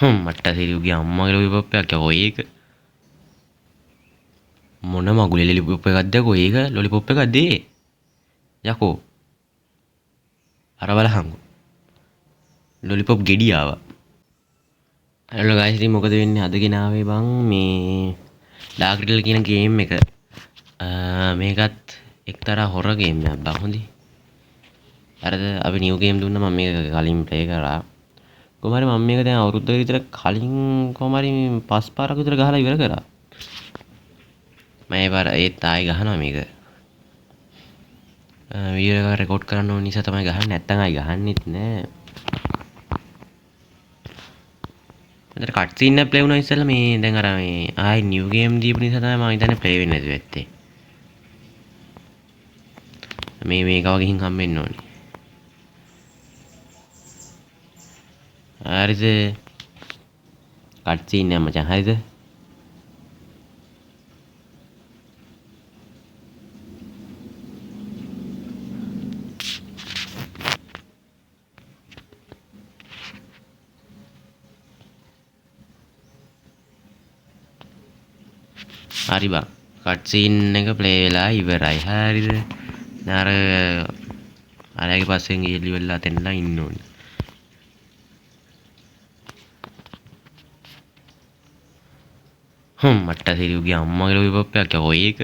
මට සිරියුගේ අම්මගේ ලොලිපොප් එකක් යකෝ ඒක මොන මගුලේ ලොලිපොප් එකක්ද යකෝ ඒක ලොලිපොප් එකක්ද ඒ යකෝ අර බලහංගු ලොලිපොප් ගෙඩි ආවා හලෝ ගයිස් ඉතින් මොකද වෙන්නේ අද ගෙනාවේ බං මේ ඩාර්ක් රිඩල් කියන ගේම් එක මේකත් එක්තරා හොර ගේම් එකක් බං හොඳයි අරද අපි නිව් ගේම් දුන්නා මම මේක කලින් ප්ලේ කරා කොහොම හරි මම මේක දැන් අවුරුද්දකට විතර කලින් කොහොම හරි 5 පාරක් විතර ගහලා ඉවර කරා මම ඒ පාර ඒත් ආයෙ ගහනවා මේක වීඩියෝ එක රෙකෝඩ් කරන්න ඕන නිසා තමයි ගහන්නේ නැත්තම් ආයෙ ගහන්නෙත් නෑ මට කට් සීන් එක ප්ලේ වුණා ඉස්සෙල්ලා මේ දැන් අර මේ ආයෙ නිව් ගේම් දීපු නිසා තමයි මම හිතන්නේ ප්ලේ වෙන්නේ නැතුව ඇත්තේ මේක වගේ හින් හම්බෙන්න ඕනේ හරිද කට් සීන් එක මචං හරිද හරි බං කට් සීන් එක ප්ලේ වෙලා ඉවරයි හරිද අර අරයාගේ පස්සෙන් ගිහලි වෙලා තෙන්නලා ඉන්න ඕනේ මට සිරියුගේ අම්මගේ ලොලිපොප් එකක් යකෝ ඒක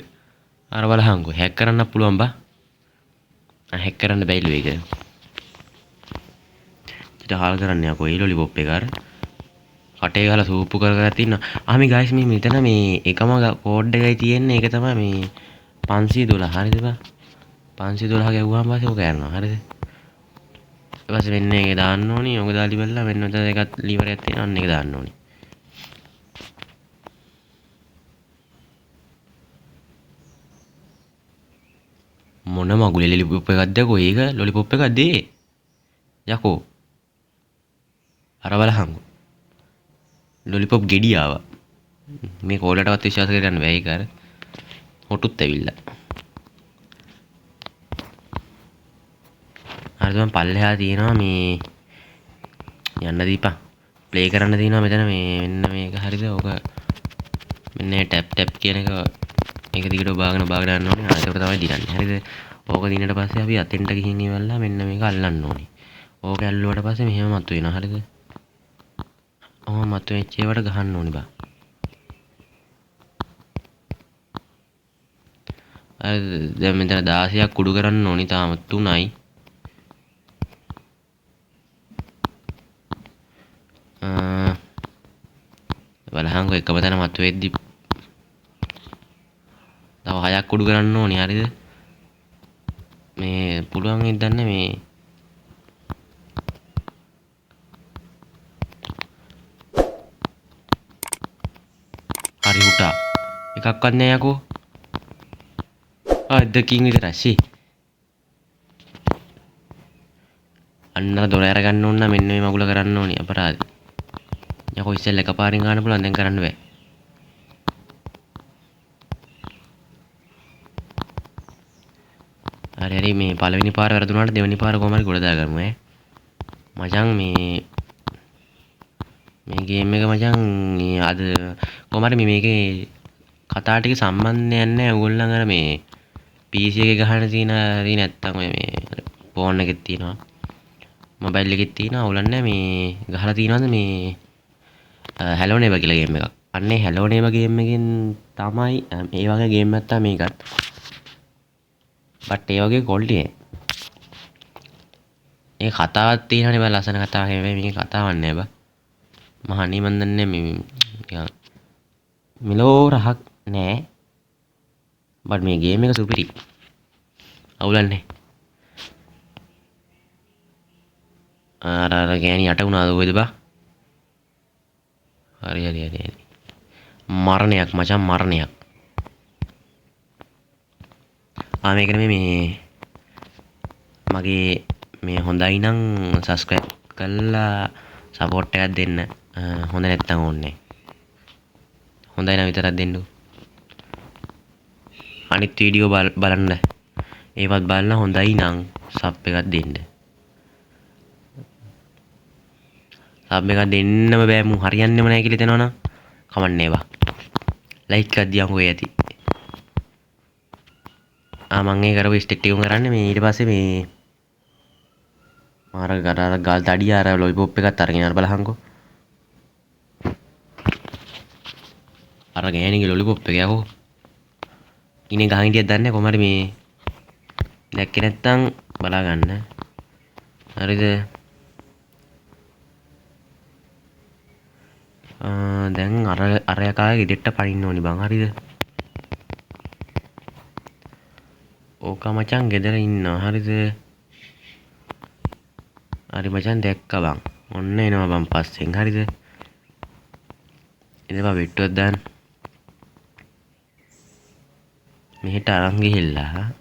අර බලහංගු හැක් කරන්න පුළුවන් බා හැක් කරන්න බැයිලු ඒක ඊට හාල් කරන්න යකෝ ඒ ලොලිපොප් එක අර කටේ ගහලා සූප්පු කර කර තින්නවා. ආමි ගයිස් මේ මෙතන මේ එකම කෝඩ් එකයි තියෙන්නේ. ඒක තමයි මේ 512 හරිද බා? 512 ගැව්වම පස්සේ ඔක යනවා. හරිද? ඊට පස්සේ මෙන්න ඒක දාන්න ඕනි. ඔක දාලි බලලා මෙන්න උතන එකක් ලීවරයක් තියෙනවා. අන්න ඒක දාන්න ඕනි. මොන මගුලේ ලොලිපොප් එකක්ද යකෝ ඒක ලොලිපොප් එකක්ද ඒ යකෝ අර බලහංගු ලොලිපොප් ගෙඩි ආවා මේ කෝලටවත් විශ්වාස කරගන්න බැහැ ඒක අර හොටුත් ඇවිල්ලා අර මම පල්ලෙහා තියෙනවා මේ යන්න දීපන් ප්ලේ කරන්න තියෙනවා මෙතන මේ මෙන්න මේක හරිද ඕක මෙන්න ටැප් ටැප් කියන එක මේක දිගට බාගෙන යන්න ඕනේ ආයෙත් තමයි දිනන්නේ හරිද ඕක දිනනට පස්සේ අපි අතෙන්ට ගිහින් ඉවරලා මෙන්න මේක අල්ලන්න ඕනේ ඕක ඇල්ලුවට පස්සේ මෙහෙම මතු වෙනවා හරිද මතු වෙච්ච ඒවට ගහන්න ඕනි බා. දැන් මෙතන 16ක් කුඩු කරන්න ඕනි තාම 3යි. බලහංගෝ එකම තැන මතු වෙද්දි තව 6ක් කුඩු කරන්න ඕනි හරිද? මේ පුළුවන් ඉදන්නේ මේ හරි උටා එකක්වත් නෑ යකෝ දෙකකින් විතරයි සි අන්න දොර අරගන්න ඕන නම් මෙන්න මේ මගුල කරන්න ඕනි අපරාධ යකෝ ඉස්සෙල්ලා එකපාරින් ගන්න පුළුවන් දැන් කරන්න බෑ හරි මේ පළවෙනි පාර වැරදුනාට දෙවෙනි පාර කොහොම හරි ගොඩ දාගමු ඈ මචං මේ ගේම් එක මචං අද කොහොම හරි මේකේ කතා ටික සම්බන්ධයක් නැහැ ඕගොල්ලන් අර මේ PC එකේ ගහන තියෙන හරි නැත්තම් මේ ෆෝන් එකෙත් තියෙනවා මොබයිල් එකෙත් තියෙනවා ඕගොල්ලන් මේ ගහලා තියෙනවද මේ Hello Neighbor කියලා ගේම් එකක් අන්නේ Hello Neighbor ගේම් එකෙන් තමයි මේ වගේ ගේම් එකක් තමයි මේකත් බට් ඒ වගේ quality ඒ කතාවක් තියෙනවනේ බල ලස්සන කතාවක් නෙවෙයි මේකේ කතාවක් නෑ බා මහණී මන් දන්නේ මේ මිලෝ රහක් නෑ බට් මේ ගේම් එක සුපිරි අවුලන්නේ අර ගෑණි යට වුණාද ඔයද බා හරි මරණයක් මචං මරණයක් මේකට මේ මගේ මේ හොඳයි නම් සබස්ක්‍රයිබ් කරලා සපෝට් එකක් දෙන්න හොඳ නැත්තම් ඕනේ හොඳයි නම් විතරක් දෙන්න අනිත් වීඩියෝ බලන්න ඒවත් බලලා හොඳයි නම් සබ් එකක් දෙන්න සබ් එකක් දෙන්නම බෑ මු හරියන්නේම නැහැ කියලා හිතනවනම් කමන්නේ බා. ලයික් එකක් දියන්කෝ ඒ ඇති. මං ඒ කරපු ස්ටෙක් ටිකම කරන්නේ මේ ඊට පස්සේ මේ මාර ගාල් තඩිය අර ලොලිපොප් එකත් අරගෙන යන්න බලහන්කෝ. අර ගෑණිගේ ලොලිපොප් එක යකෝ. ඉන්නේ ගහන් හිටියක් දන්නේ කොහමද මේ දැක්කේ නැත්තම් බලා ගන්න. හරිද? දැන් අර යකාගේ ගෙඩෙට්ට පනින්න ඕනි බං. හරිද? ඕක මචං ගෙදර ඉන්නවා. හරිද? හරි මචං දැක්කා බං. ඔන්න එනවා බං පස්සෙන්. හරිද? ඉතින් බෙට්ටුවක් දාන්න. මෙහෙට අරන් ගිහිල්ලා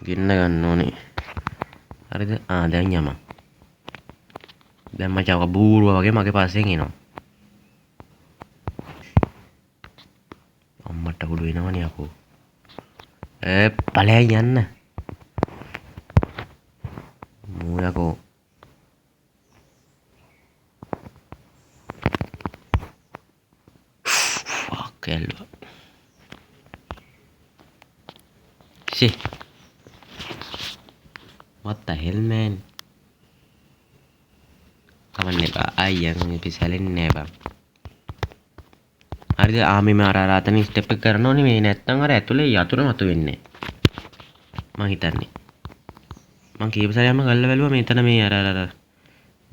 ගෙන්න ගන්න ඕනේ. හරිද? දැන් යමන්. දැන් මචං ඔක බූරුවා වගේ මගේ පස්සෙන් එනවා. අම්මට කුඩු වෙනවනේ යකෝ. ඵලයන් යන්න. මූ යකෝ. Fuck එල්වා. Shit. What the hell, man? කමන්නේ බා. අයියන් මේ පිසලෙන්නේ නෑ බං. හරිද? ආමි මාර අතන ස්ටෙප් එක කරන්න ඕනේ මේ නැත්තම් අර ඇතුලේ යතුරු මතු වෙන්නේ. මං හිතන්නේ. මං කීප සැරයක්ම ගල්ල බැලුවා මෙතන මේ අර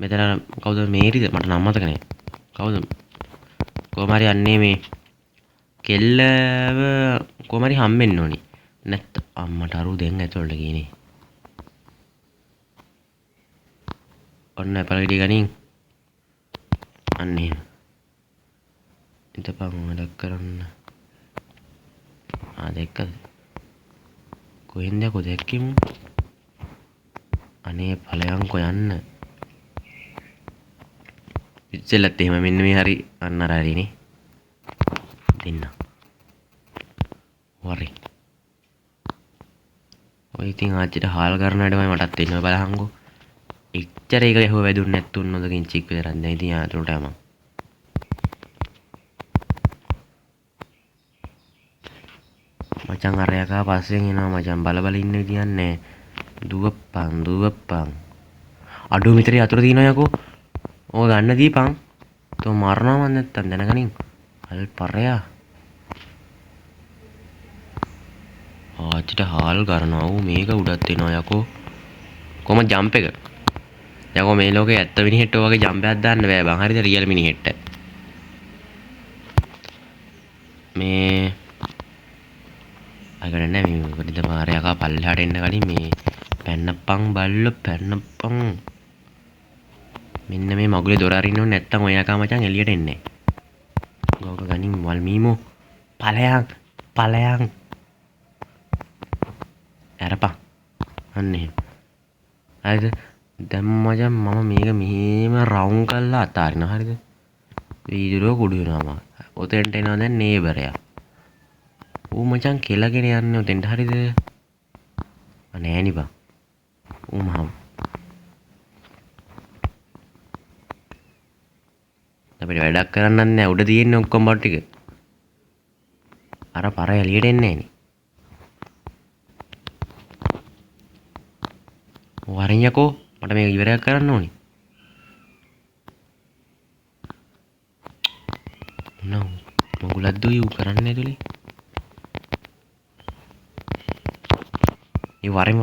මෙතන කවුද මේරිද මට නම් මතක නෑ. කවුද? කොහොම හරි යන්නේ මේ කෙල්ලව කොහොම හරි හම්බෙන්න ඕනි. නැත්නම් අම්මට අරු දෙන්න ඇතුළට ගියේ. ඔන්න ඇපල් ගෙඩිය ගනින්. අන්න එහෙම. ඉතපන් වැඩක් කරන්න. දැක්කද? කොහෙන්ද යකෝ දැක්කෙමු. අනේ ඵලයන්කෝ යන්න. ඉස්සෙල්ලත් එහෙම මෙන්න මේ හරි අන්න අර හරිනේ. දෙන්න. වරි. ඔය ඉතින් ආච්චිට හාල් කරන වැඩමයි මටත් වෙන්න බලහන්කෝ. එච්චර ඒක යහුව වැදුන්නේ නැත්තුන් නොදකින් චික් විතරක් දැන් ඉතින් ආතුරට යමන්. මචං අර යකා පස්සෙන් එනවා මචං බල බල ඉන්න විදියන්නේ. දුවප්පන්. අඩුව මෙතන යතුරු දිනනවා යකෝ. ඕක ගන්න දීපන්. තෝ මරනවා මන් නැත්තම් දැනගනින්. අල් පරයා. ආච්චිට හාල් කරනවා ඌ මේක උඩත් එනවා යකෝ. කොහොම ජම්ප් එක? යකෝ මේ ලෝකේ ඇත්ත මිනිහෙට්ට වගේ ජම්ප් එකක් දාන්න බෑ බං. හරිද? රියල් මිනිහෙට්ට. මේ අගට නෑ මේ කොටිද මාරය යකා පල්ලෙහාට එන්න කලින් මේ පැන්නප්පන් බල්ලෝ පැන්නප්පන්. මෙන්න මේ මගුලේ දොර අරින්න ඕනේ නැත්තම් ඔය යකා මචං එළියට එන්නේ නෑ. ගෝක ගනින් වල් මීමෝ ඵලයන් අරපන්. අන්න එහෙම. හරිද? දැන් මචං මම මේක මෙහෙම රවුම් කරලා අතාරිනවා. හරිද? වීදුරුව කුඩු වෙනවා මම. ඔතෙන්ට එනවා දැන් නේබරයා. ඌ මචං කෙලගෙන යන්නේ ඔතෙන්ට. හරිද? නෑ නේ බං. ඌ මහම්. අපිට වැඩක් කරන්නත් නෑ. උඩ තියෙන්නේ ඔක්කොම බඩු ටික. අර පර එළියට එන්නේ නෑනේ. වරින් යකෝ මට මේක ඉවරයක් කරන්න ඕනි. නෝ මොගුලක් දුයි ඌ කරන්නේ ඇතුලේ. ඒ වරින්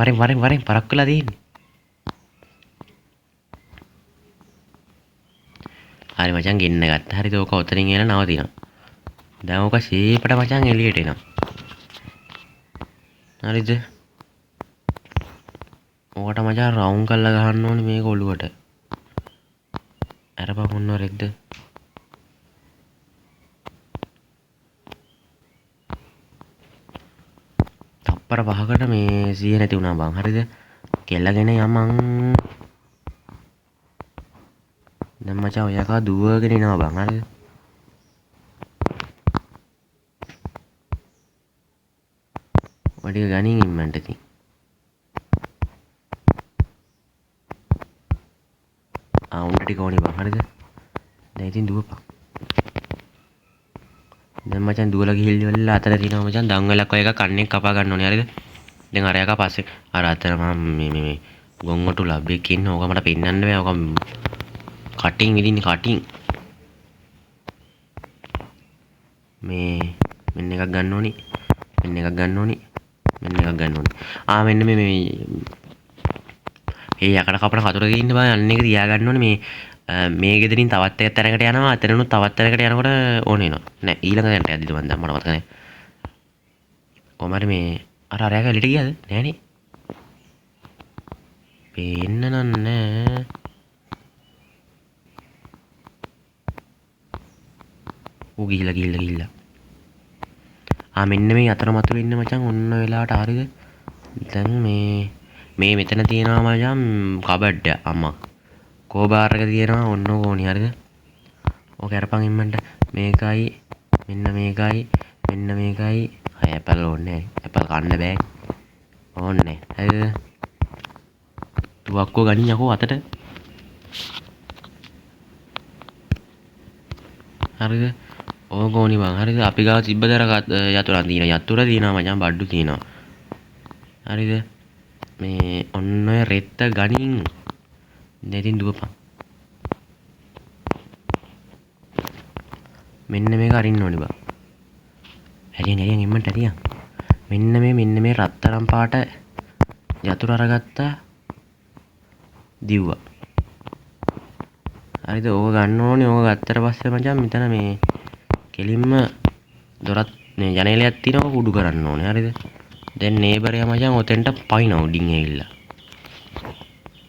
පරක් වෙලා තියෙන්නේ. හරි මචං ගෙන්න ගත්තා. හරිද? ඕක ඔතනින් එන නවතිනවා. දැන් ඕක සීපට මචං එළියට එනවා. හරිද? ඕකට මචං රවුම් කරලා ගහන්න ඕනේ මේක ඔලුවට. අරපන් මොනව රෙද්ද? තප්පර 5කට මේ 100 නැති වුණා බං. හරිද? කෙල්ලගෙන යමන්. දැන් මචං ඔය යකා දුවගෙන එනවා බං. හරිද? වඩිය ගනින් ඉම්මන්ට ඉතින්. උන්ට ටික ඕනේ බං. හරිද? දැන් ඉතින් දුවපන්. දැන් මචං දුවලා ගිහිල්ලා අතර තියෙනවා මචං දන් වෙලක් වගේ එකක් කන්නේ කපා ගන්න ඕනේ. හරිද? දැන් අර යකා පස්සේ අර අතර මම මේ ගොංගොටු ලබ්බෙක් ඉන්න ඕක මට පෙන්නන්න බෑ. ඕක කටින් විදින්නේ කටින්. මේ මෙන්න එකක් ගන්න ඕනි. මෙන්න එකක් ගන්න ඕනි. මෙන්න එකක් ගන්න ඕනි. මෙන්න මේ යකඩ කපන කතුරක ඉන්න බෑ. අන්න එක තියා ගන්න ඕනේ. මේ ගෙදරින් තවත් එක තැනකට යනවා. අතනනුත් තවත් තැනකට යනකොට ඕන වෙනවා. නෑ ඊළඟ තැනට යද්දිද මන් දැන් මට මතක නෑ. කොහමද මේ අර අරයක එළියට ගියාද? නෑනේ. පේන්න නෑ. ඌ ගිහිල්ලා. මෙන්න මේ අතර මතුරු ඉන්න මචං ඔන්න වෙලාවට හරිද? දැන් මේ මෙතන තියෙනවා මචං කබඩ් අම්මා. කෝබාර් එක තියෙනවා ඔන්න ඕනි හරිද? ඕක අරපන් ඉම්මන්ට. මේකයි මෙන්න මේකයි මෙන්න මේකයි. ඇපල් ඕනේ. ඇපල් කන්න බෑ. ඕනේ. හරිද? තුවක්කුව ගනින් යකෝ අතට. හරිද? ඕක ඕනි බං. හරිද? අපි ගාව තිබ්බදර යතුරක් තියෙනවා. යතුර තියෙනවා මචං බඩු තියෙනවා. හරිද? මේ ඔන්න ඔය රෙත්ත ගනින්. දැන් ඉතින් දුවපන්. මෙන්න මේක අරින්න ඕනි බං. හැරියන් එම්මන්ට හැරියන්. මෙන්න මේ රත්තරන් පාට යතුර අරගත්තා. දිව්වා. හරිද? ඕක ගන්න ඕනේ. ඕක ගත්තට පස්සේ මචං මෙතන මේ කෙලින්ම දොරත් මේ ජනේලයක් තියෙනවා කුඩු කරන්න ඕනේ. හරිද? දැන් නේබරයා මචං ඔතෙන්ට පයින්නවා උඩින් ඇවිල්ලා.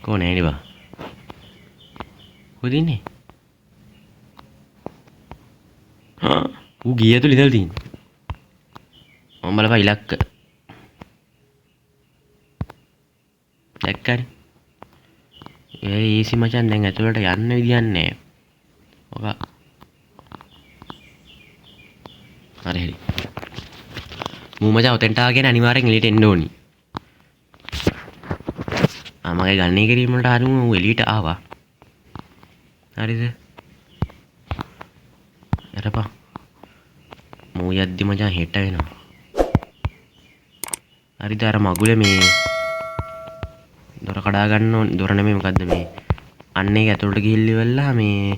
කොහොනේ නේ බං? කොහෙද ඉන්නේ? ඌ ගියේ තුල ඉඳලා තියෙන්නේ. මම බලපන් ඉලක්ක. දැක්කනේ. ඒසි මචං දැන් ඇතුළට යන්න විදියක් නැහැ. ඔක හරි. මූ මචං ඔතෙන්ට ආගෙන අනිවාර්යෙන් එළියට එන්න ඕනි. මගේ ගන්නේ කිරීම වලට හරිම ඌ එළියට ආවා. හරිද? යරපන්. මූ යද්දි මචං හෙට වෙනවා. හරිද? අර මගුල මේ දොර කඩා ගන්න ඕනේ. දොර නෙමෙයි මොකද්ද මේ? අන්න ඒක ඇතුළට ගිහිල්ලි වෙලා මේ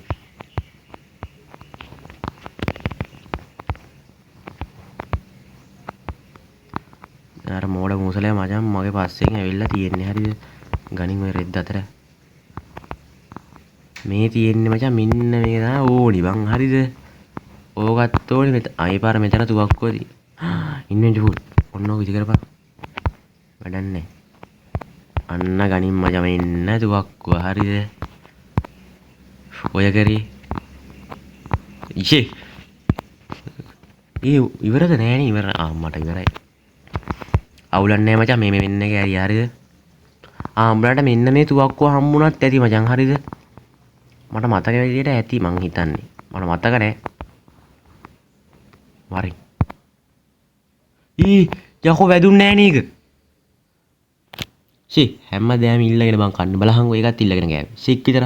අර මෝඩ මූසලයා මචං මගේ පස්සෙන් ඇවිල්ලා තියෙන්නේ. හරිද? ගනින් ඔය රෙද්ද අතර මේ තියෙන්නේ මචං මෙන්න මේක තමයි ඕනි බං. හරිද? ඕකත් ඕනි. අයි පාර මෙතන තුවක්කුවදී ඉන්නේ ජූල්. ඔන්න ඔක ඉති කරපන්. වැඩක් නැහැ. අන්න ගනින් මචං මෙන්න තුවක්කුව. හරිද? ඔය කරේ ඉෂේ ඉවරද නෑනේ. ඉවර මට ඉවරයි. අවුලක් නෑ මචං. මේ මෙන්න එක ඇරිය. හරිද? උඹලට මෙන්න මේ තුවක්කුව හම්බුණත් ඇති මචං. හරිද? මට මතක විදියට ඇති මං හිතන්නේ. මට මතක නෑ. වරින්. යකෝ වැදුන්නේ නෑනේ ඒක. හැමදාම ඉල්ලගෙන බං කන්න බලහංගෝ. ඒකත් ඉල්ලගෙන ගෑවේ. සික් විතර.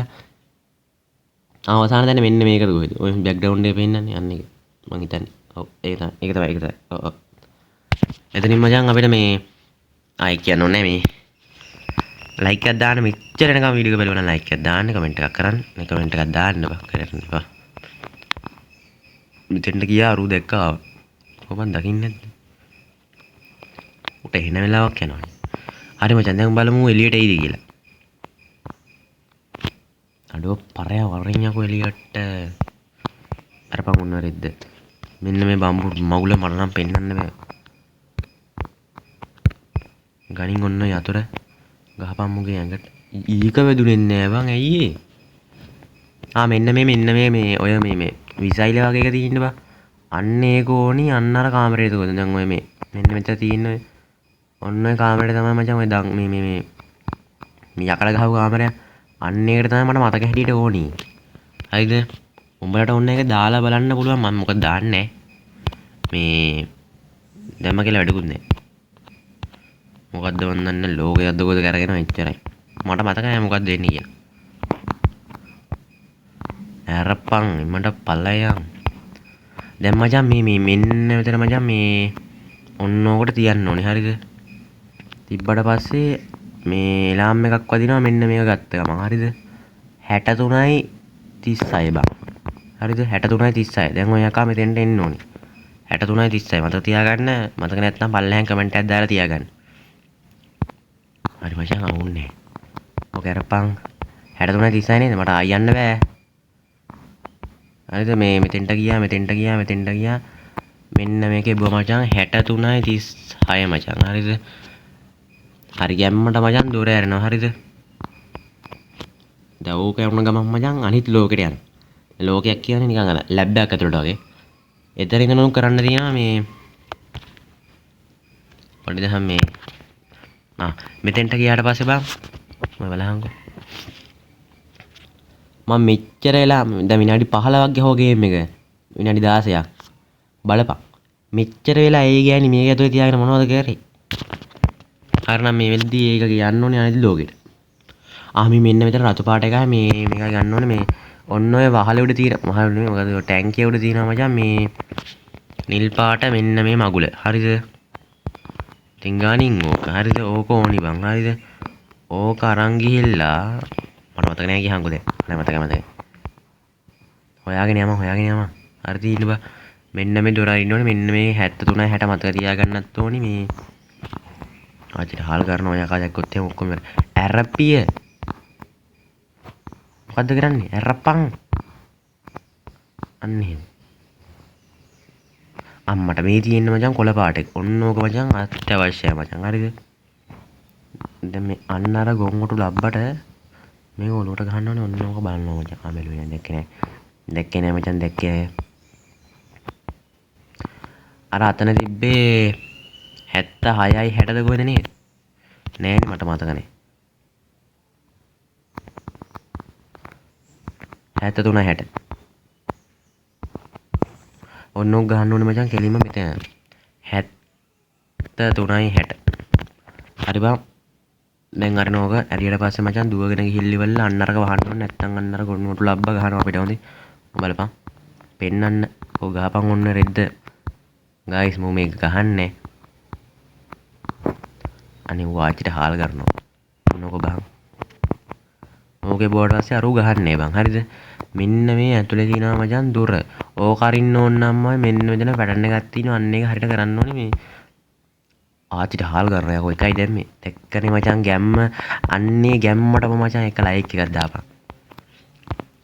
අවසාන දැන් මෙන්න මේකද කොහෙද? ඔය බෑග්ග්‍රවුන්ඩ් එක පෙන්නන්නේ අන්න ඒක. මං හිතන්නේ. ඔව් ඒක තමයි. ඔව්. එතනින් මචං අපිට මේ ආයි කියන්න ඕනේ මේ ලයික් එකක් දාන්න. මෙච්චර එනකම් වීඩියෝ එක බලනවා නම් ලයික් එකක් දාන්න, කමෙන්ට් එකක් කරන්න. මේ කමෙන්ට් එකක් දාන්න බා කරන්න එපා. මෙතෙන්ට ගියා අරු දැක්කා. කොහොමද දකින්නේ නැද්ද? උට එන වෙලාවක් යනවා. හරි මචං දැන් බලමු එළියට එයිද කියලා. අඩෝ පරය වරින් යකෝ එළියට. අරපන් උන්න රෙද්ද. මෙන්න මේ බම්බු මගුල මට නම් පෙන්වන්න බෑ. ගනින් ඔන්න යතුර ගහපන් මුගේ ඇඟට. ඊක වැදුනේ නෑ බං. ඇයි ඒ? මෙන්න මේ ඔය මේ විසයිල වගේ එක තියෙන්න බා. අන්න ඒක ඕනි. අන්න අර කාමරේ තුකද දැන් ඔය මේ මෙන්න මෙතන තියෙන ඔය ඔන්න ඔය කාමරේ තමයි මචං ඔය දන් මේ යකඩ ගහපු කාමරය. අන්න ඒකට තමයි මට මතක හැටියට ඕනි. හරිද? උඹලට ඔන්න ඒක දාලා බලන්න පුළුවන්. මම මොකද දාන්නේ මේ දැම්ම කියලා වැඩකුත් නෑ. මොකද්ද මන් දන්නේ ලෝකයක් දකෝද කරගෙන එච්චරයි. මට මතක නෑ මොකක්ද වෙන්නේ කියලා. ඇරපන් මට පල්ලයන්. දැන් මචං මේ මෙන්න මෙතන මචං මේ ඔන්න ඕකට තියන්න ඕනේ. හරිද? තිබ්බට පස්සේ මේ එලාම් එකක් වදිනවා මෙන්න මේක ගත්ත ගමන්. හරිද? 63යි 36 බං. හරිද? 63යි 36. දැන් ඔය එකා මෙතෙන්ට එන්න ඕනේ. 63යි 36 මතක තියාගන්න. මතක නැත්නම් පල්ලෙහාන් කමෙන්ට් එකක් දාලා තියාගන්න. හරි මචං අවුන්නේ. ඔක අරපන් 63යි 36 නේද? මට ආයි යන්න බෑ. හරිද? මේ මෙතෙන්ට ගියා මෙන්න මේකේ බෝ මචං 63යි 36 මචං. හරිද? හරි ගැම්මට මචං දොර ඇරෙනවා. හරිද? දැන් ඕක යන ගමන් මචං අනිත් ලෝකෙට යනවා. ලෝකයක් කියන්නේ නිකන් අර ලැබ් එකක් ඇතුළට වගේ. එතන ඉඳන් කරන්න තියෙනවා මේ පොඩි දහම් මේ මෙතෙන්ට ගියාට පස්සේ බං මම බලහන්කෝ. මම මෙච්චර වෙලා දැන් විනාඩි 15ක් ගහුවා ගේම් එක. විනාඩි 16ක්. බලපන්. මෙච්චර වෙලා ඒ ගෑණි මේක ඇතුලේ තියාගෙන මොනවද කරේ? හරි නම් මේ වෙද්දී ඒක යන්න ඕනේ අනිත් ලෝකෙට. මේ මෙන්න මෙතන රතු පාට එකයි මේ මේක ගන්න ඕනේ මේ ඔන්න ඔය වහලේ උඩ තියෙන වහල නෙමෙයි මොකද ඔය ටැංකිය උඩ තියෙනවා මචං මේ නිල් පාට මෙන්න මේ මගුල. හරිද? ඉතින් ගානින් ඕක. හරිද? ඕක ඕනි බං. හරිද? ඕක අරන් ගිහිල්ලා මට මතක නෑ ගියහන්කෝ දැන්. නෑ මතකයි. හොයාගෙන යමු. හරි තියෙන්න බා. මෙන්න මේ දොර අරින්න ඕනේ. මෙන්න මේ 73 60 මතක තියාගන්නත් ඕනි මේ. ආච්චිට හාල් කරන ඔය යකා දැක්කොත් එහෙම ඔක්කොම ඇරපිය. මොකද්ද කරන්නේ? ඇරපන්. අන්න එහෙම. අම්මට මේ තියෙන මචං කොළ පාට එක. ඔන්න ඕක මචං අත්‍යවශ්‍යයි මචං. හරිද? දැන් මේ අන්න අර ගොන්ගොටු ලබ්බට මේ ඔලුවට ගහන්න ඕනේ. ඔන්න ඕක බලන්න මචං. බැලුවේ දැක්කේ නෑ මචං. දැක්කේ අර අතන තිබ්බේ 76යි 60ද කොහෙද නේද? නෑනේ මට මතක නෑ. 73යි 60. ඔන්න ඕක ගහන්න ඕනේ මචං කෙලින්ම මෙතන. 73යි 60. හරි බං. දැන් අර නෝක ඇරියට පස්සේ මචං දුවගෙන ගිහිල්ලි ඉවරලා අන්න අරක වහන්න ඕනේ. නැත්තම් අන්න අර ගොන්නොටු ලබ්බ ගහනවා අපිට හොඳේ. බලපන්. පෙන්නන්න. ඔය ගහපන් ඔන්න රෙද්ද. ගයිස් මම මේක ගහන්නේ. අනේ වාචිට හාල් කරනවා. මොනක බං. ඕකේ බෝඩ් පස්සේ අරු ගහන්නේ බං. හරිද? මෙන්න මේ ඇතුලේ තියෙනවා මචං දොර. ඕක අරින්න ඕන නම් මෙන්න මෙතන පැටර්න් එකක් තියෙනවා. අන්න ඒක හරියට කරන්න ඕනේ මේ. ආච්චිට හාල් කරනවා. යකෝ එකයි දැම්මේ. දැක්කනේ මචං ගැම්ම. අන්නේ ගැම්මටම මචං එක ලයික් එකක් දාපන්.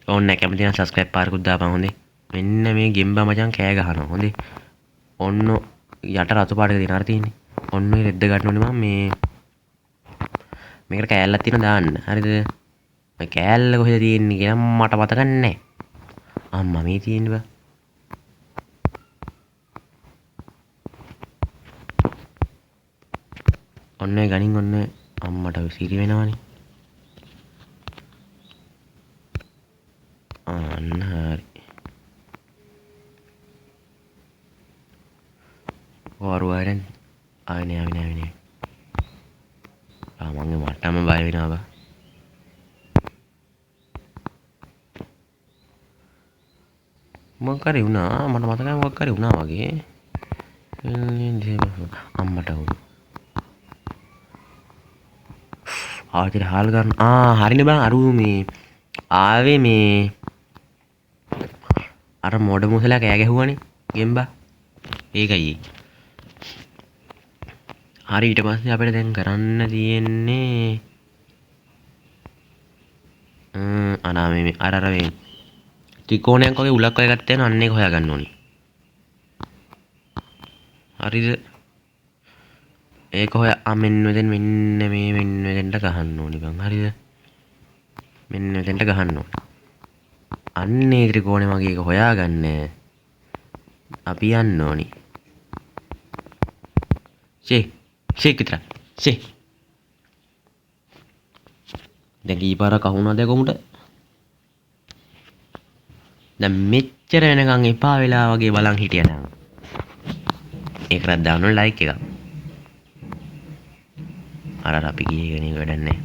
ඕන්න කැමති නම් සබ්ස්ක්‍රයිබ් පාරකුත් දාපන් හොඳේ. මෙන්න මේ ගෙම්බා මචං කෑ ගහනවා. හොඳේ. ඔන්න යට රතු පාටක තියෙන අර තියෙන්නේ. ඔන්න ඔය රෙද්ද ගන්න ඕනේ මම මේ මේකට කෑල්ලක් තියෙන දාන්න. හරිද? මේ කෑල්ල කොහෙද තියෙන්නේ කියලා මට මතක නැහැ. අම්මා මේ තියෙන්නේ බා. ඔන්න ගනින් ඔන්න අම්මට සිරි වෙනවනේ. අන්න හරි. වරුවරෙන් ආනේ මගේ මටම බය වෙනවා බා. මොකක් හරි වුණා. මට මතකයි මොකක් හරි වුණා වගේ. අම්මට වුණා. ආච්චිට හාල් ගන්න. හරිනේ බං. අරු මේ ආවේ මේ අර මොඩ මුසලා කෑ ගැහුවානේ ගෙම්බා. ඒකයි. හරි ඊට පස්සේ අපිට දැන් කරන්න තියෙන්නේ මේ අර මේ ත්‍රිකෝණයක් වගේ උලක් වගේ එකක් තියෙනවා. අන්න ඒක හොයාගන්න ඕනේ. හරිද? ඒක හොයා මෙන්න මෙතෙන්ට ගහන්න ඕනේ බං. හරිද? මෙන්න මෙතෙන්ට ගහන්න ඕනේ. අන්නේ ත්‍රිකෝණය වගේ එක හොයාගන්න අපි යන්න ඕනේ. ෂේ කිතර. දැන් කීපාරක් අහුණාද කොමුට? දැන් මෙච්චර වෙනකන් එපා වෙලා වගේ බලන් හිටියා නං. ඒකට දාන්න ලයික් එකක්. අර අපි ගියේ වැඩක් නැහැ.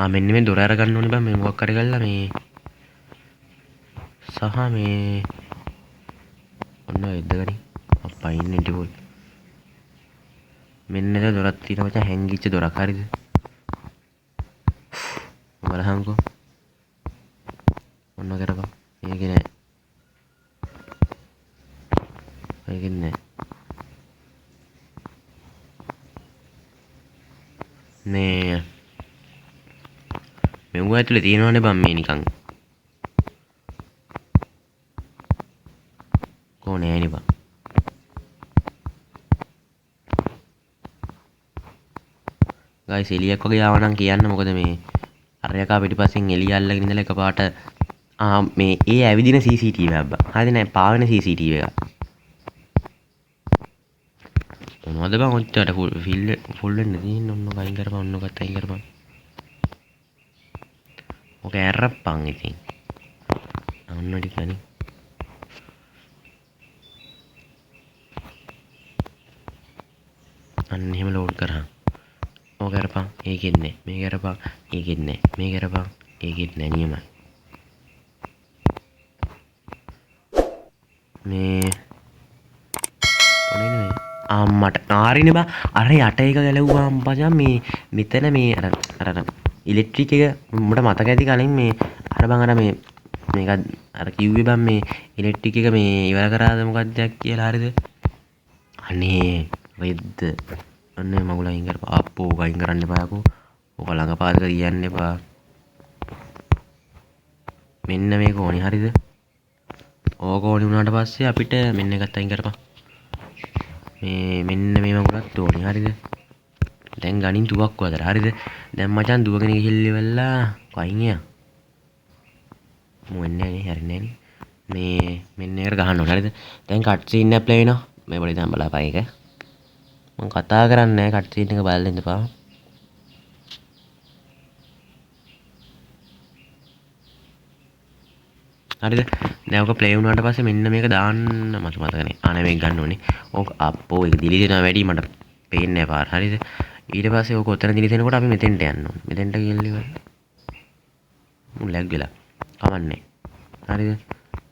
මෙන්න මේ දොර අරගන්න ඕනේ බං මේ මොකක් හරි කරලා මේ සහ මේ ඔන්න එද්දගනි අප්පා ඉන්නේ ටිකෝල් මෙන්න එතන දොරක් තියෙනවා මචං හැංගිච්ච දොරක් හරිද බලහන්කෝ ඔන්න කරපන් මේක නෑ මේක නෑ මේ මෙව ඇතුලේ තියෙනවනේ බං මේ නිකන් කො නෑනේ බං ගයිස් එලියක් වගේ ආවනම් කියන්න මොකද මේ අර එකා පිටිපස්සෙන් එළිය අල්ලගෙන ඉඳලා එකපාරට මේ ඒ ඇවිදින CCTV එකක් බං හරිද නෑ පාවෙන CCTV එකක් මොනවද බං ඔච්චර ෆුල් වෙන්න තියෙන්නේ ඔන්න කයින් කරපන් ඔන්න කත් අයින් කරපන් ඔක ඇරප්පන් ඉතින් ඔන්න ටිකනේ අන්න එහෙම ලෝඩ් කරා ඕක කරපන් ඒකෙත් නෑ මේ කරපන් ඒකෙත් නෑ මේ කරපන් ඒකෙත් නෑ නියමයි මේ ඔනේ අම්මට ආරිනේ බා අර යට එක ගැලවුවාම් පජන් මේ මෙතන මේ අර ඉලෙක්ට්‍රික් එක උඹට මතක ඇති කලින් මේ අර බං අර මේ මේක අර කිව්වේ බං මේ ඉලෙක්ට්‍රික් එක මේ ඉවර කරාද මොකක්ද කියලා හරියද අනේ වෙද්ද අනේ මගුල අයින් කරපන් අප්පෝ අයින් කරන්න එපා යකෝ ඕක ළඟ පාදක තියන්න එපා මෙන්න මේක ඕනේ හරියද ඕක ඕනේ වුණාට පස්සේ අපිට මෙන්න එකත් අයින් කරපන් මේ මෙන්න මේ මගුලත් ඕනේ හරියද දැන් ගණින් තුවක්කු අතර හරියද දැන් මචං දුවගෙන ගිහිල්ලා කොයින් යා මොන්නේ නේ හරිනේ මේ මෙන්න එකට ගහන්න ඕනේ හරියද දැන් කට් සීන් එක ප්ලේ වෙනවා මේ පොඩි දැන් බලපන් එක මම කතා කරන්නේ නැහැ කට් සීන් එක බලලා ඉඳපන් හරිද දැන් ඔක ප්ලේ වුණාට පස්සේ මෙන්න මේක දාන්න මට මතක නැහැ ආනේ මේක ගන්න ඕනේ ඕක අප්පෝ ඒක දිලි දෙනවා වැඩි මට පේන්නේ නැහැ පාර හරිද ඊට පස්සේ ඕක ඔතන දිලි දෙනකොට අපි මෙතෙන්ට යන්න ඕනේ මෙතෙන්ට ගිහිල්ලා මු ලැග් වෙලා කමන්නේ හරිද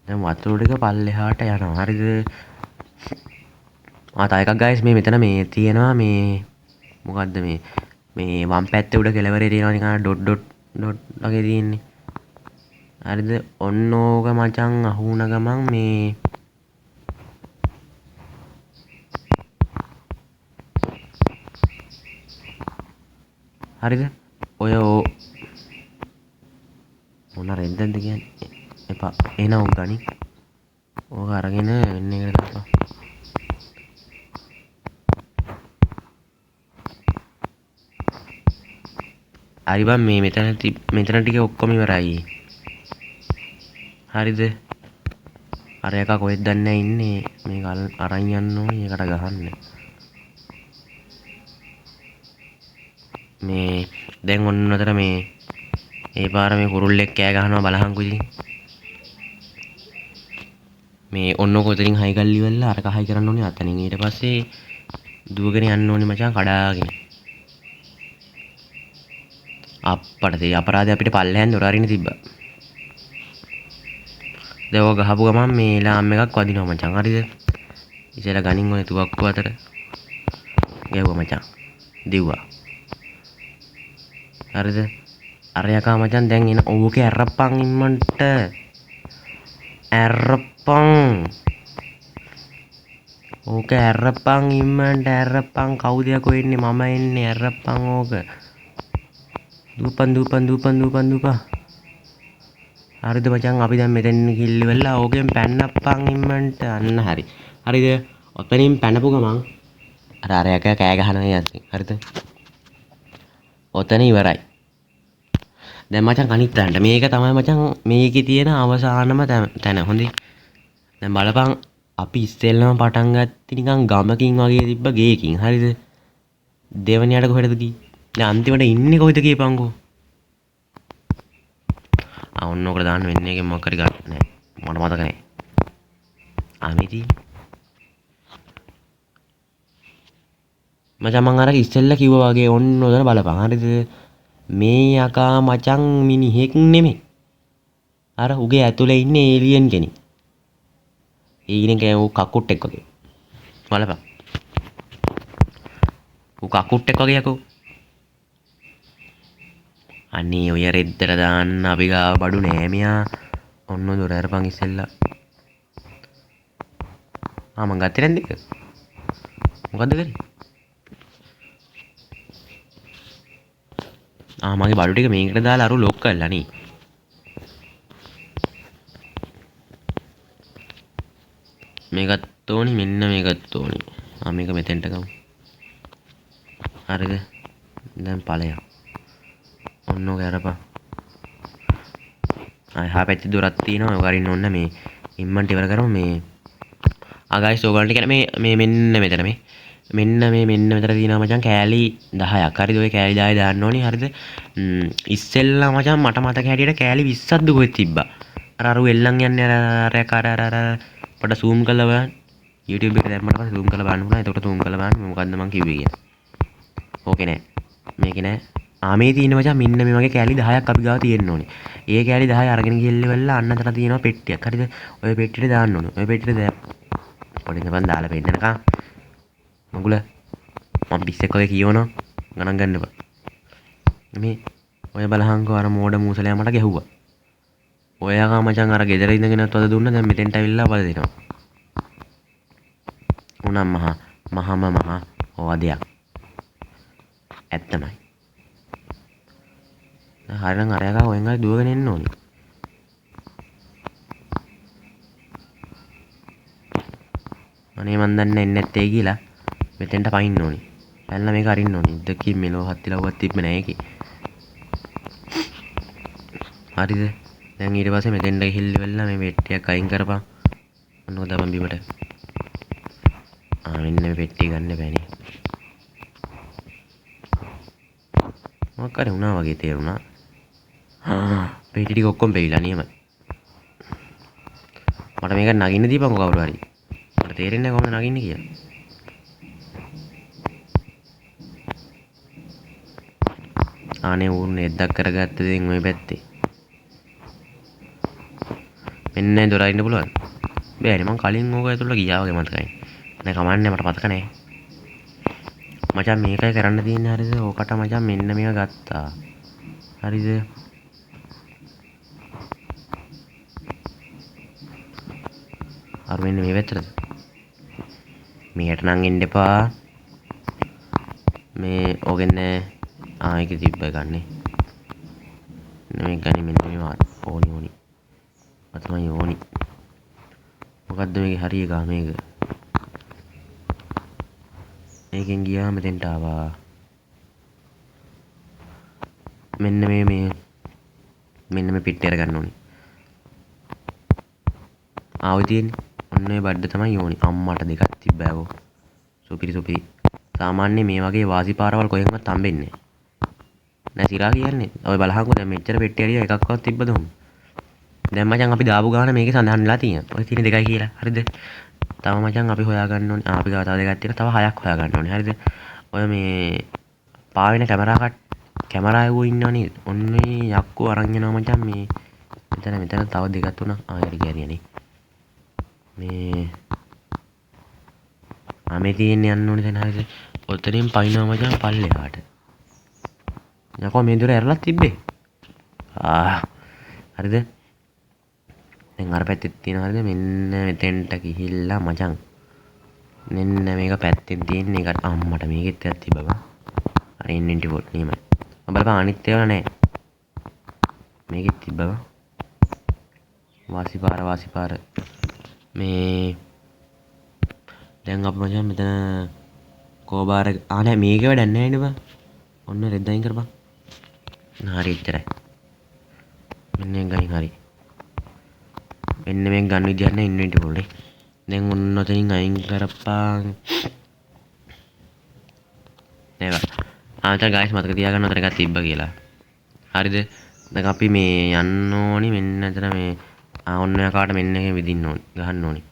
දැන් වතුර ටික පල්ලෙහාට යනවා හරිද තව එකක් ගයිස් මේ මෙතන මේ තියෙනවා මේ මොකද්ද මේ වම් පැත්තේ උඩ කෙළවරේ තියෙනවා නිකන් ඩොට් වගේ තියෙන්නේ හරිද ඔන්න ඕක මචං අහු වුණ ගමන් මේ හරිද ඔය මොන රෙන්දෙන්ද කියන්නේ එපා එන ඕක ගනි ඕක අරගෙන එන්න එකට දාපන් හරි බං මේ මෙතන ටික ඔක්කොම ඉවරයි හරිද අර එකා කොහෙද දන්නේ ඉන්නේ මේක අරන් යන්න ඕනේ ඒකට ගහන්න මේ දැන් ඔන්න අතර මේ ඒ පාර මේ කුරුල්ලෙක් කෑ ගහනවා බලහන්කෝ ඉතින් මේ ඔන්න කොතනින් හයි ගල්ලි වෙලා අරක හයි කරන්න ඕනේ අතනින් ඊට පස්සේ දුවගෙන යන්න ඕනේ මචං කඩාගෙන අප්පට තේ අපරාධය අපිට පල්ලෙහෙන් දොර අරින්න තිබ්බා දැන් ඔය ගහපු ගමන් මේ ලාම් එකක් වදිනවා මචං හරිද ඉතල ගණින් ඔය තුවක්කු අතර ගැව්වා මචං දිව්වා හරිද අර යකා මචං දැන් එන ඕකේ ඇරප්පන් ඉම්මන්ට ඇරප්පන් ඕකේ ඇරප්පන් ඉම්මන්ට ඇරප්පන් කවුද යකෝ එන්නේ මම එන්නේ ඇරප්පන් ඕක දුපන් හරිද මචං අපි දැන් මෙතෙන් කිල්ලි වෙලා ඕකෙන් පැන්නප්පන් ඉම්මන්ට අන්න හරි හරිද ඔතනින් පැනපු ගමන් අර යකා කෑ ගහනවා යන්නේ හරිද ඔතන ඉවරයි දැන් මචං අනිත් තැනට මේක තමයි මචං මේකේ තියෙන අවසානම තැන හොඳේ දැන් බලපන් අපි ඉස්සෙල්ලම පටන් ගත්තේ නිකන් ගමකින් වගේ තිබ්බ ගේකින් හරිද දෙවනියට කොහෙද ගියේ දැන් අන්තිමට ඉන්නේ කොහෙද කියපන්කෝ ඔන්න ඔකට දාන්න වෙන්නේ එකෙන් මොකක් හරි ගන්න නෑ මට මතක නෑ අමිති මචං මං අර ඉස්සෙල්ලා කිව්වා වගේ ඔන්න ඔතන බලපන් හරිද මේ යකා මචං මිනිහෙක් නෙමෙයි. අර උගේ ඇතුලේ ඉන්නේ ඒලියන් කෙනෙක්. ඊනේ කෑ කකුට්ටෙක් වගේ. බලපන්. කකුට්ටෙක් වගේ යකෝ. අනේ ඔය රෙද්දට දාන්න අපි ගාව බඩු නෑ මෙයා. ඔන්න දොර අරපන් ඉස්සෙල්ලා. මං ගත්තේ නැද්ද ඒක? මොකද්ද කරේ? මගේ බඩු ටික මේකට දාලා අරු ලොක් කරලා නේ. මේකත් ඕනි මෙන්න මේකත් ඕනි. මේක මෙතෙන්ට ගමු. හරිද? දැන් ඵලයක්. ඔන්න ඔක අරපන්. එහා පැත්තේ දොරක් තියෙනවා. ඔක අරින්න ඕන මේ ඉම්මන්ට ඉවර කරමු මේ. ගයිස් ඔයගොල්ලන්ට කියන්නේ මේ මෙන්න මෙතන මේ. මෙන්න මෙතන තියෙනවා මචං කෑලි 10ක්. හරිද? ඔය කෑලි 10 දාන්න ඕනි. හරිද? ඉස්සෙල්ලා මචං මට මතක හැටියට කෑලි 20ක් දුකෙ තිබ්බා. අර එල්ලන් යන්නේ අර පොඩ zoom කරලා බලන්න. YouTube එක දැම්මට පස්සේ zoom කරලා බලන්න පුළුවන්. එතකොට zoom කරලා බලන්න මොකද්ද මං කිව්වේ කියලා. ඕකේ නෑ. මේකේ නෑ. මේ තියෙන මචං මෙන්න මේ වගේ කෑලි 10ක් අපි ගාව තියෙන්න ඕනේ. ඒ කෑලි 10 අරගෙන ගිහිල්ලා අන්න අතන තියෙනවා පෙට්ටියක්. හරිද? ඔය පෙට්ටියට දාන්න ඕනේ. ඔය පෙට්ටියට පොඩි නපන් දාලා පෙන්නනකම්. මගුල මම පිස්සෙක් වගේ කියවනවා. ගණන් ගන්න එපා. මේ ඔය බලහංකෝ අර මෝඩ මූසලයා මට ගැහුවා. ඔයා මචං අර ගෙදර ඉඳගෙනත් වද දුන්න දැන් මෙතෙන්ට ඇවිල්ලා වද දෙනවා. උනම් මහා වදයක්. ඇත්තමයි. හරිනම් අර යකා ඔයෙන් හරි දුවගෙන එන්න ඕනි. අනේ මන් දන්නේ එන්නේ නැත්තේ කියලා මෙතෙන්ට පයින්න ඕනි. පැනලා මේක අරින්න ඕනි. දෙකකින් මෙලෝ හත්තිලව්වක් තිබ්බේ නැහැ ඒකේ. හරිද? දැන් ඊට පස්සේ මෙතෙන්ට ගිහිල්ලා මේ පෙට්ටියක් අයින් කරපන්. ඔන්න දාපන් බිමට. මෙන්න මේ පෙට්ටිය ගන්න බෑනේ. මොකක් හරි වුණා වගේ තේරුණා. පෙට්ටි ටික ඔක්කොම පෙවිලා නියමයි. මට මේක නගින්න දීපන් කවුරු හරි. මට තේරෙන්නේ නැහැ කොහොමද නගින්නේ කියලා. අනේ ඌන්නේ එද්දක් කරගත්ත දෙයින් ওই පැත්තේ. මෙන්න දොර අරින්න පුළුවන්. බෑනේ මං කලින් ඕක ඇතුළට ගියා වගේ මතකයි. නෑ කමන්නේ මට මතක නෑ. මචං මේකයි කරන්න තියෙන්නේ හරිද? ඕකට මචං මෙන්න මේක ගත්තා. හරිද? අර මෙන්න මේ පැත්තට. මේකට නම් එන්න එපා. මේ ඕකෙන් ඒක තිබ්බ ගන්නේ. මේ ගන්නේ මෙන්න මේ ඕනි. අතමයි ඕනි. මොකද්ද මේකේ හරිය ගා මේක? මේකෙන් ගියා මෙතෙන්ට ආවා. මෙන්න මේ පිට්ටේ අරගන්න ඕනි. ඔය තියෙන්නේ. ඔන්න ඔය බඩ තමයි ඕනි. අම්මට දෙකක් තිබ්බෑකෝ. සුපිරි. සාමාන්‍ය මේ වගේ වාසි පාරවල් කොහෙන්වත් හම්බෙන්නේ නෑ සිරා කියන්නේ. ඔය බලහංකෝ දැන් මෙච්චර පෙට්ටිය හරිය එකක්වත් තිබ්බද උන්? දැන් මචං අපි දාපු ගාන මේකේ සඳහන් වෙලා තියෙනවා. ඔය තියෙන දෙකයි කියලා. හරිද? තව මචං අපි හොයාගන්න ඕනේ. අපි ගාව තව දෙකක් තියෙනවා. තව හයක් හොයාගන්න ඕනේ. හරිද? ඔය මේ පාවෙන කැමරා එව්වෝ ඉන්නව නේද? ඔන්න මේ යක්කෝ අරන් යනවා මචං මේ මෙතන තව දෙකක් තුනක් හරියනේ. මේ තියෙන්නේ යන්න ඕනේ දැන් හරිද? ඔතනින් පයින්නවා මචං පල්ලෙහාට. යකෝ මේ දොර ඇරලා තිබ්බේ. හරිද? දැන් අර පැත්තේ තියෙන හරිද? මෙන්න මෙතෙන්ට ගිහිල්ලා මචං. මෙන්න මේක පැත්තෙන් තියෙන එකට අම්මට මේකෙත් එකක් තිබ්බා. අර ඉන්වෙන්ටරි පොට් නියමයි. බලපන් අනිත් ඒවා නෑ. මේකෙත් තිබ්බා. වාසි පාර. මේ දැන් අපි මචං මෙතන කෝබාර නෑ මේක වැඩක් නෑ නේද බං. ඔන්න රෙද්ද අයින් කරපන්. හරි එච්චරයි. මෙන්න ගයින් හරි. මෙන්න මේක ගන්න විදියක් නෑ ඉන්වෙන්ටරි පොටේ. දැන් ඔන්න ඔතනින් අයින් කරපන්. නේද? ආතර ගයිස් මතක තියාගන්න ඔතන එකක් තිබ්බා කියලා. හරිද? දැන් අපි මේ යන්න ඕනි මෙන්න එතන මේ ඔන්න ඔය කාට මෙන්න එකේ විදින්න ඕනි. ගහන්න ඕනි.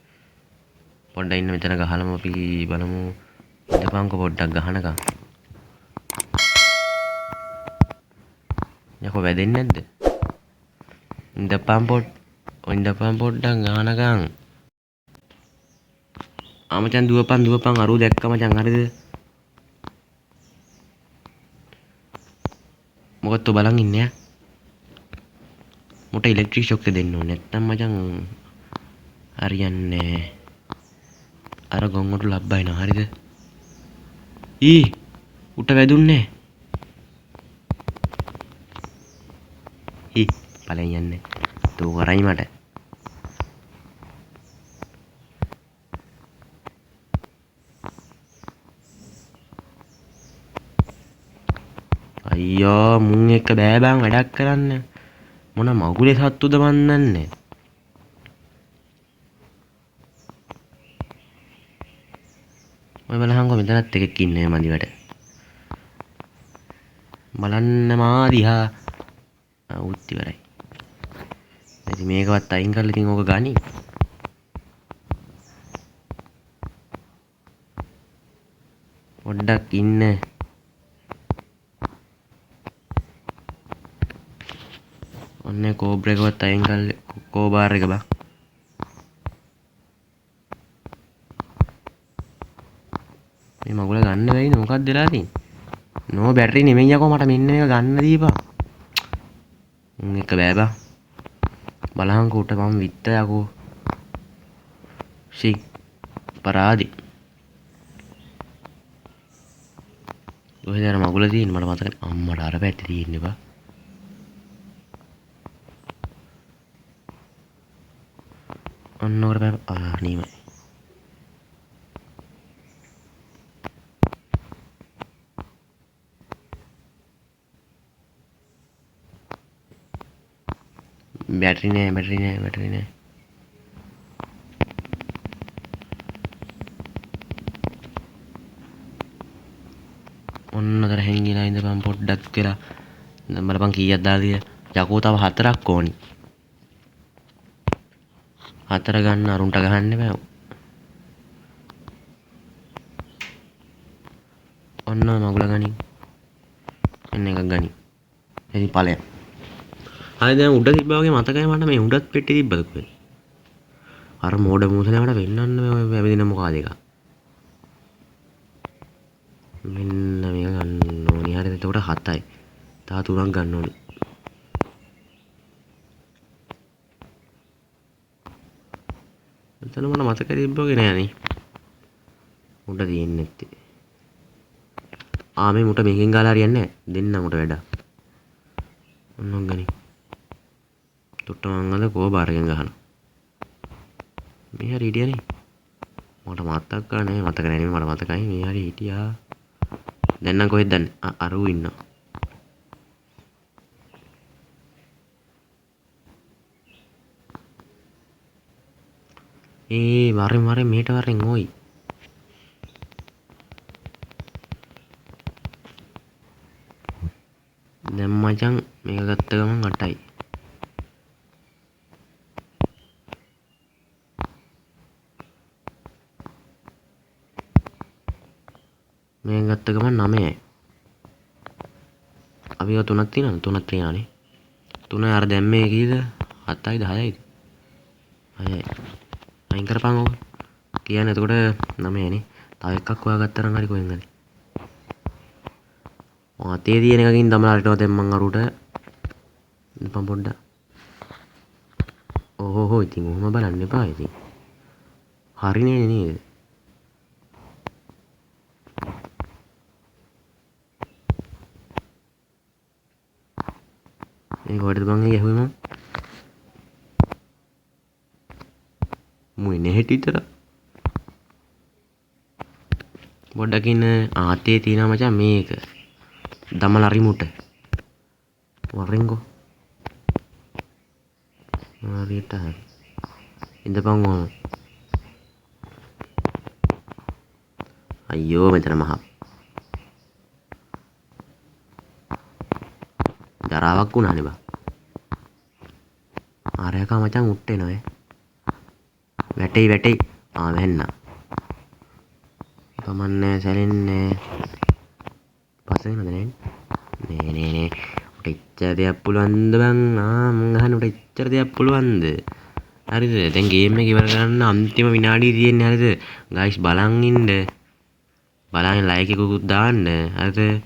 පොඩ්ඩක් ඉන්න මෙතන ගහලම අපි බලමු. ඉඳපන්කො පොඩ්ඩක් ගහනකම්. යකෝ වැදෙන්නේ නැද්ද? ඉඳපන් පොඩ්ඩක් ගානකම්. මචං දුවපන් අරු දැක්ක මචං හරිද? මොකද තෝ බලන් ඉන්නේ ඈ? මොට ඉලෙක්ට්‍රික් ෂොක් එක දෙන්න ඕනේ නැත්තම් මචං හරියන්නේ නැහැ. අර ගොංගොට ලබ්බයිනවා හරිද? උට වැදුන්නේ. පලෙන් යන්නේ. තෝ කරයි මට. අයියෝ මුන් එක්ක බෑ බං වැඩක් කරන්න. මොන මගුලේ සත්තුද මන් දන්නේ. ඔය බලහන්කො මෙතනත් එකෙක් ඉන්නේ මදි වැඩ. බලන්න මා දිහා. උත් ඉවරයි. ඉතින් මේකවත් අයින් කරලා ඉතින් ඕක ගනි. පොඩ්ඩක් ඉන්න. ඔන්නේ කෝබ්‍රා එකවත් අයින් කරලා කෝබාර් එක බං. මේ මගුල ගන්න බැයිද මොකක්ද වෙලා තියෙන්නේ? නෝ බැටරි නෙමෙයි යකෝ මට මෙන්න මේක ගන්න දීපන්. උන් එක බෑ බං. බලහන්කෝ උට මම විත්ත යකෝ. පරාදි. කොහෙද අර මගුල තියෙන්නේ මට මතක නැහැ. අම්මට අර පැත්තේ තියෙන්නේ බං. ඔන්න ඔකට බෑ. නීමයි. බැටරි නෑ. ඔන්න අතර හැංගිලා ඉඳපන් පොඩ්ඩක් කියලා. දැන් බලපන් කීයක් දාලා යකෝ තව 4ක් ඕනි. 4 ගන්න අරුන්ට ගහන්න බෑ. ඔන්න මගුල ගනි. එන්න එකක් ගනි. ඉතින් ඵලයක්. ආයෙ දැන් උඩ තිබ්බා වගේ මතකයි මට මේ උඩත් පෙට්ටි තිබ්බද කොහෙද? අර මෝඩ මූසලේ මට වෙන්නන්න මේ වැවිදින මොකද එක. මෙන්න මේක ගන්න ඕනි. හරිද? එතකොට 7යි. තව 3ක් ගන්න ඕනි. එතන මට මතක තිබ්බ වගේ නෑනේ. උඩ තියෙන්නේ නැත්තේ. මේ මුට මේකෙන් ගාලා හරියන්නේ නැහැ. දෙන්න මුට වැඩ. ඔන්න ගනි. තුට්ට මංගල කෝබාරකින් ගහනවා. මේ හරි හිටියනේ. මට මතක් නැහැ. මතක නැහැ නෙමෙයි මට මතකයි. මේ හරි හිටියා. දැන් නම් කොහෙද දන්නේ? අරූ ඉන්නවා. වරෙන් මෙහෙට වරෙන් ඕයි. දැන් මචං මේක ගත්ත ගමන් 8යි. මේක ගත්ත ගමන් 9යි. අපි 3ක් තියෙනවද? 3ක් තියෙනවානේ. 3 අර දැම්මේ කීයද? 7යිද 6යිද? 6යි. අයින් කරපන් ඕක. කියන්නේ එතකොට 9යිනේ. තව එකක් හොයාගත්තා නම් හරි කොහෙන් හරි. අතේ තියෙන එකකින් දමලා හිටව දැම්මන් අරුට. ඉඳපන් පොඩ්ඩක්. ඕහෝ ඉතින් ඔහොම බලන්න එපා ඉතින්. හරිනේ නේද? මේ කොහෙද බං යහුවේ මම? මුයි නෙහෙට විතර. පොඩ්ඩක් ඉන්න ආතේ තියෙනවා මචං මේක. දමලා රිමුට. වරෙන්ගෝ. හරියට හරි. ඉඳපන් ඕම. අයියෝ මෙතන මහා. ජරාවක් වුණානේ බා. ආරයක මචං උට්ට එනවා. වැටෙයි. වැන්න. කමන්නේ සැලෙන්නේ. පස්සේ නේද නේ. නේ. එච්චර දෙයක් පුළුවන්ද බං? මං අහන්නේ උට එච්චර දෙයක් පුළුවන්ද? හරිද? දැන් ගේම් එක ඉවර කරන්න අන්තිම විනාඩිය තියෙන්නේ හරිද? ගයිස් බලන් ඉන්න. බලන්න ලයික් එකකුත් දාන්න. හරිද?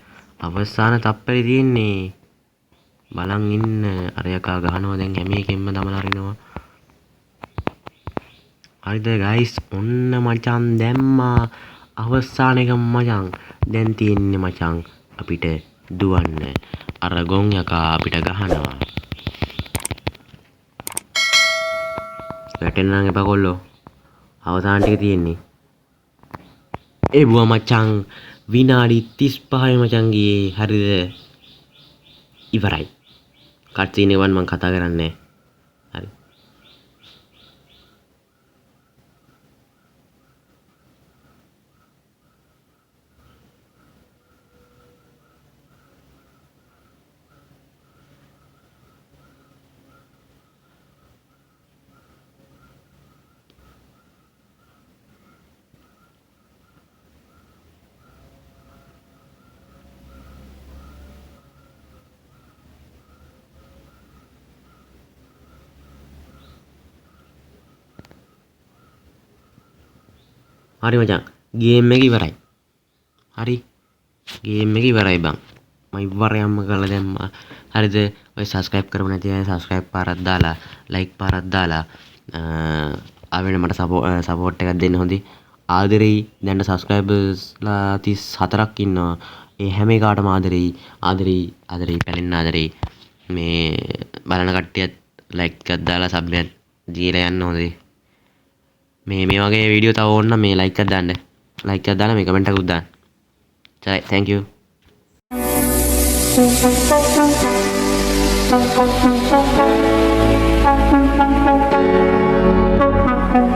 අවසාන තප්පරේ තියෙන්නේ. බලන් ඉන්න. අර යකා ගහනවා දැන් හැම එකෙන්ම දමලා අරිනවා. හරිද ගයිස්? ඔන්න මචං දැම්මා. අවසාන එක මචං. දැන් තියෙන්නේ මචං අපිට දුවන්න. අර ගොන් යකා අපිට ගහනවා. වැටෙන්න නම් එපා කොල්ලෝ. අවසාන ටික තියෙන්නේ. එවුවා මචං විනාඩි 35යි මචං ගියේ. හරිද? ඉවරයි. කට් සීන් එක මම කතා කරන්නේ. හරි. හරි මචං ගේම් එක ඉවරයි. හරි ගේම් එක ඉවරයි බං. මම ඉවරයක්ම කරලා දැම්මා. හරිද? ඔය subscribe කරපු නැති අය subscribe පාරක් දාලා like පාරක් දාලා ආවෙන මට support එකක් දෙන්න හොඳයි. ආදරෙයි. දැන් subscribers ලා 34ක් ඉන්නවා. ඒ හැම එකටම ආදරෙයි. ආදරෙයි පැලෙන්න ආදරෙයි. මේ බලන කට්ටියත් like එකක් දාලා sub එකක් දීලා යන්න හොඳයි. මේ වගේ වීඩියෝ තව ඕන නම් මේ like එකක් දාන්න. like එකක් දාලා මේ කමෙන්ට් එකක් දාන්න. Sorry, thank you.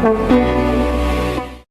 Thank you.